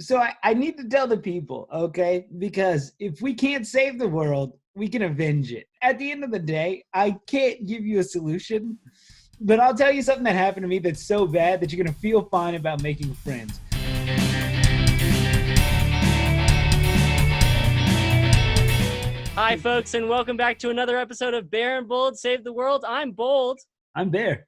So I need to tell the people, okay? Because if we can't save the world, we can avenge it. At the end of the day, I can't give you a solution, but I'll tell you something that happened to me that's so bad that you're going to feel fine about making friends. Hi, folks, and welcome back to another episode of Bear and Bold Save the World. I'm Bold. I'm Bear.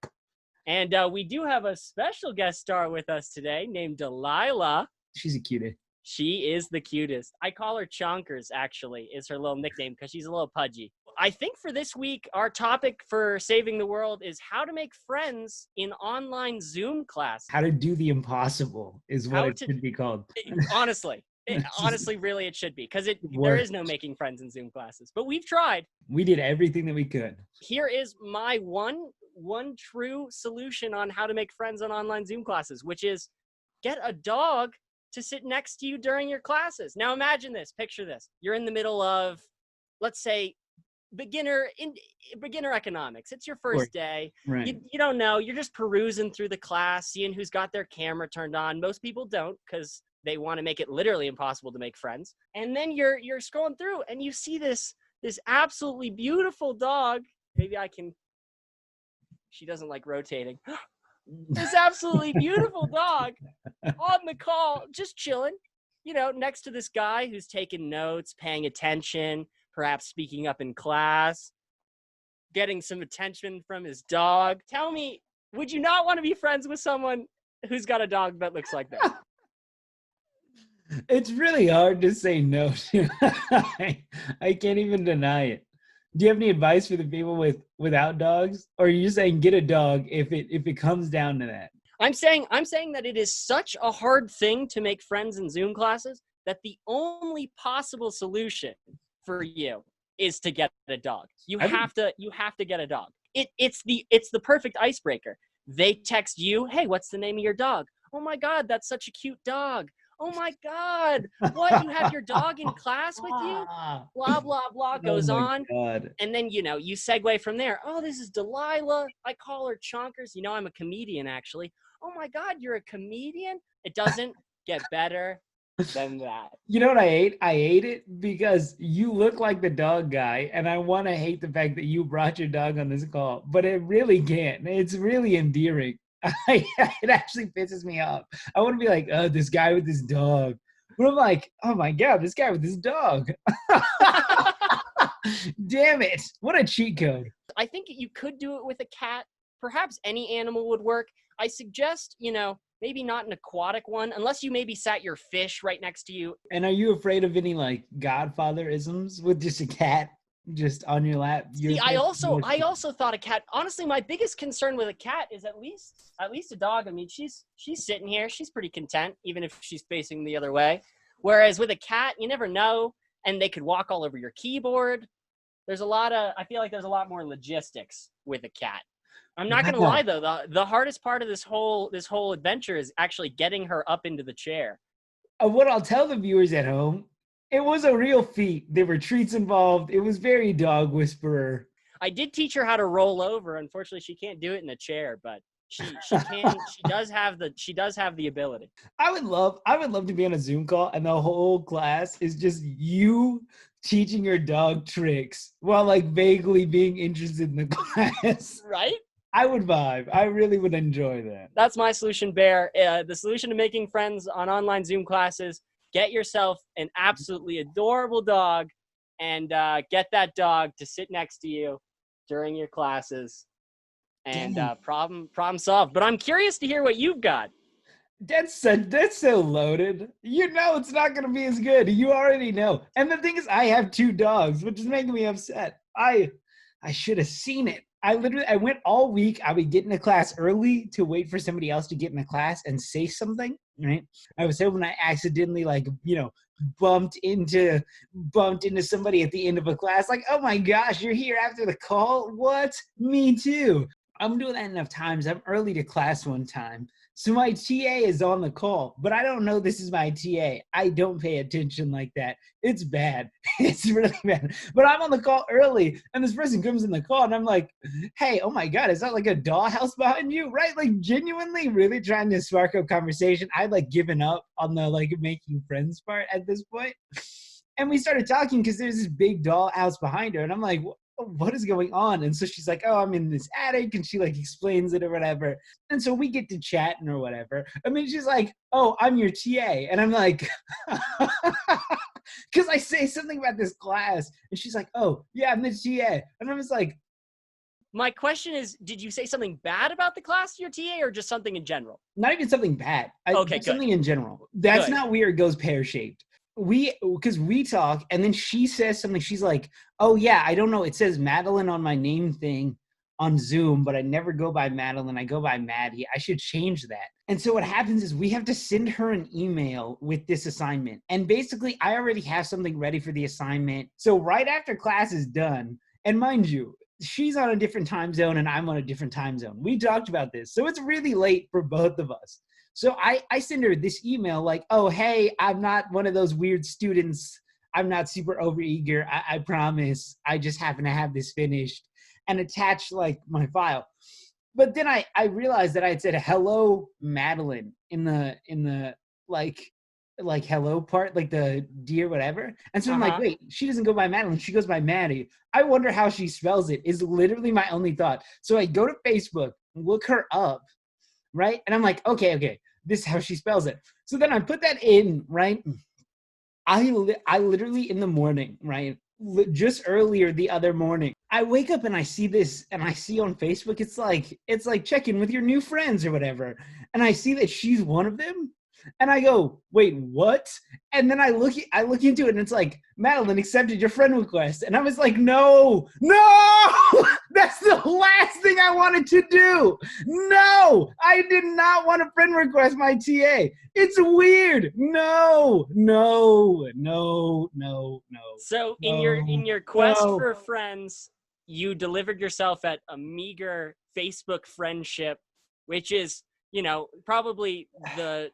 And we do have a special guest star with us today named Delilah. She's a cutie. She is the cutest. I call her Chonkers, actually, is her little nickname because she's a little pudgy. I think for this week, our topic for saving the world is how to make friends in online Zoom class. How to do the impossible is what should be called. Honestly. Really, it should be, because there is no making friends in Zoom classes, but we've tried. We did everything that we could. Here is my one true solution on how to make friends on online Zoom classes, which is get a dog to sit next to you during your classes. Now imagine this, picture this. You're in the middle of, let's say, beginner economics. It's your first day. Right. You don't know. You're just perusing through the class, seeing who's got their camera turned on. Most people don't, because they want to make it literally impossible to make friends. And then you're scrolling through and you see this absolutely beautiful dog. Maybe she doesn't like rotating. This absolutely beautiful dog on the call, just chilling, next to this guy who's taking notes, paying attention, perhaps speaking up in class, getting some attention from his dog. Tell me, would you not want to be friends with someone who's got a dog that looks like that? It's really hard to say no to. I can't even deny it. Do you have any advice for the people without dogs, or are you just saying get a dog if it comes down to that? I'm saying that it is such a hard thing to make friends in Zoom classes that the only possible solution for you is to get a dog. You have to get a dog. It's the perfect icebreaker. They text you, "Hey, what's the name of your dog?" "Oh my God, that's such a cute dog." "Oh my God, what? You have your dog in class with you?" Blah, blah, blah goes on. God. And then, you segue from there. "Oh, this is Delilah. I call her Chonkers. I'm a comedian, actually." "Oh my God, you're a comedian?" It doesn't get better than that. You know what I ate? I ate it because you look like the dog guy, and I want to hate the fact that you brought your dog on this call, but it really can't. It's really endearing. It actually pisses me off. I want to be like, "Oh, this guy with his dog." But I'm like, "Oh my God, this guy with his dog." Damn it. What a cheat code. I think you could do it with a cat. Perhaps any animal would work. I suggest, maybe not an aquatic one, unless you maybe sat your fish right next to you. And are you afraid of any Godfather-isms with just a cat just on your lap? See, I also thought a cat. Honestly, my biggest concern with a cat is at least a dog. I mean, she's sitting here, she's pretty content, even if she's facing the other way. Whereas with a cat, you never know, and they could walk all over your keyboard. I feel like there's a lot more logistics with a cat. I'm not gonna lie though, the hardest part of this whole adventure is actually getting her up into the chair. What I'll tell the viewers at home, it was a real feat. There were treats involved. It was very dog whisperer. I did teach her how to roll over. Unfortunately, she can't do it in a chair, but she can. She does have the ability. I would love to be on a Zoom call and the whole class is just you teaching your dog tricks while vaguely being interested in the class. Right? I would vibe. I really would enjoy that. That's my solution, Bear. The solution to making friends on online Zoom classes: get yourself an absolutely adorable dog and get that dog to sit next to you during your classes, and problem solved. But I'm curious to hear what you've got. That's so loaded. It's not going to be as good. You already know. And the thing is, I have 2 dogs, which is making me upset. I should have seen it. I went all week. I would get into class early to wait for somebody else to get in the class and say something, right? I was hoping I accidentally bumped into somebody at the end of a class. Like, "Oh my gosh, you're here after the call? What? Me too." I'm doing that enough times. I'm early to class one time. So my TA is on the call, but I don't know this is my TA. I don't pay attention like that. It's bad. It's really bad. But I'm on the call early, and this person comes in the call, and I'm like, hey, oh my God, is that like a dollhouse behind you? Right? Like genuinely really trying to spark up conversation. I'd like given up on the like making friends part at this point. And we started talking because there's this big dollhouse behind her. And I'm like, what is going on? And so she's like, oh, I'm in this attic. And she like explains it or whatever. And so we get to chatting or whatever. I mean, she's like, oh, I'm your TA. And I'm like, because I say something about this class. And she's like, oh, yeah, I'm the TA. And I was like, my question is, did you say something bad about the class to your TA or just something in general? not even something bad. Okay, good. Something in general. That's Good. not where it goes pear-shaped. Because we talk, and then she says something. She's like, oh, yeah, I don't know. It says Madeline on my name thing on Zoom, but I never go by Madeline. I go by Maddie. I should change that. And so what happens is we have to send her an email with this assignment. And basically, I already have something ready for the assignment. So right after class is done, and mind you, she's on a different time zone and I'm on a different time zone. We talked about this. So it's really late for both of us. So I send her this email like, oh, hey, I'm not one of those weird students. I'm not super overeager. I promise. I just happen to have this finished and attach like my file. But then I realized that I had said, hello, Madeline in the like hello part, like the dear whatever. And so I'm like, wait, she doesn't go by Madeline. She goes by Maddie. I wonder how she spells it is literally my only thought. So I go to Facebook, look her up. Right. And I'm like, okay, this is how she spells it. So then I put that in, right? I literally in the morning, right? Just earlier the other morning, I wake up and I see this and I see on Facebook, it's like check in with your new friends or whatever. And I see that she's one of them. And I go, wait, what? And then I look into it and it's like, Madeline accepted your friend request. And I was like, no, that's the last thing I wanted to do. No, I did not want to friend request my TA. It's weird. No. So in your quest for friends, you delivered yourself at a meager Facebook friendship, which is, probably the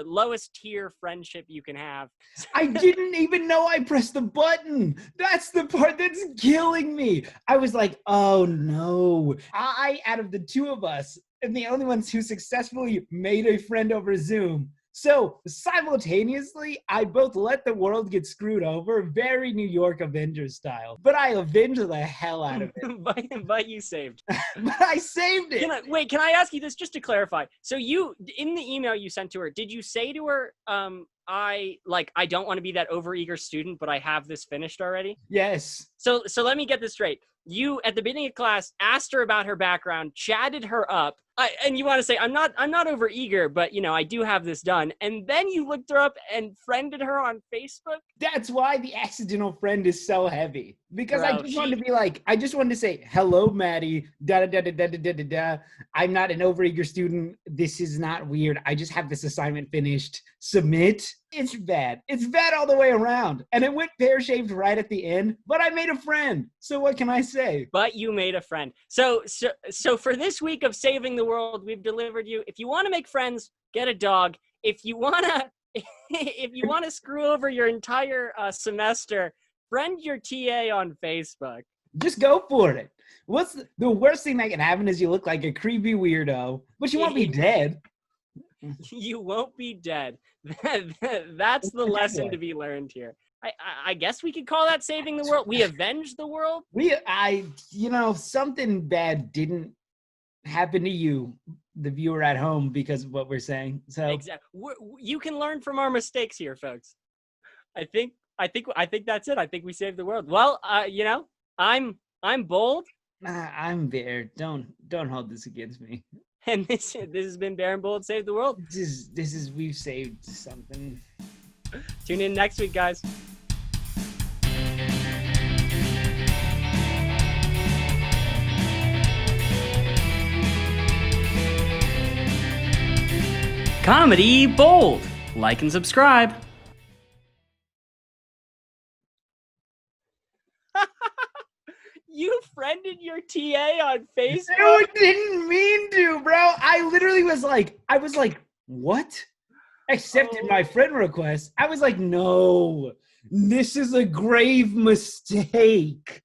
lowest tier friendship you can have. I didn't even know I pressed the button. That's the part that's killing me. I was like, oh no. I, out of the two of us, am the only ones who successfully made a friend over Zoom. So simultaneously, I both let the world get screwed over, very New York Avengers style, but I avenged the hell out of it. But you saved. But I saved it. Can I ask you this just to clarify? So you, in the email you sent to her, did you say to her, I don't want to be that overeager student, but I have this finished already? Yes. So let me get this straight. You, at the beginning of class, asked her about her background, chatted her up, and you want to say, I'm not overeager, but, I do have this done. And then you looked her up and friended her on Facebook? That's why the accidental friend is so heavy. Because Bro, I just wanted to say, hello, Maddie, da-da-da-da-da-da-da-da. I'm not an overeager student. This is not weird. I just have this assignment finished. Submit. It's bad. It's bad all the way around. And it went pear-shaped right at the end, but I made a friend. So what can I say? But you made a friend. So for this week of Saving the World, we've delivered you. If you want to make friends, get a dog. If you want to screw over your entire semester, friend your TA on Facebook. Just go for it. What's the worst thing that can happen is you look like a creepy weirdo, but you won't be dead. You won't be dead. That's the lesson to be learned here. I guess we could call that saving the world. We avenged the world. Something bad didn't happen to you, the viewer at home, because of what we're saying. So exactly, you can learn from our mistakes here, folks. I think that's it. I think we saved the world. Well, I'm bold. I'm Bear. Don't hold this against me. And this has been Bear and Bold Save the World. We've saved something. Tune in next week, guys. Comedy Bold. Like and subscribe. You friended your TA on Facebook? No, I didn't mean to, bro. I literally was like, what? Accepted my friend request. I was like, no, this is a grave mistake.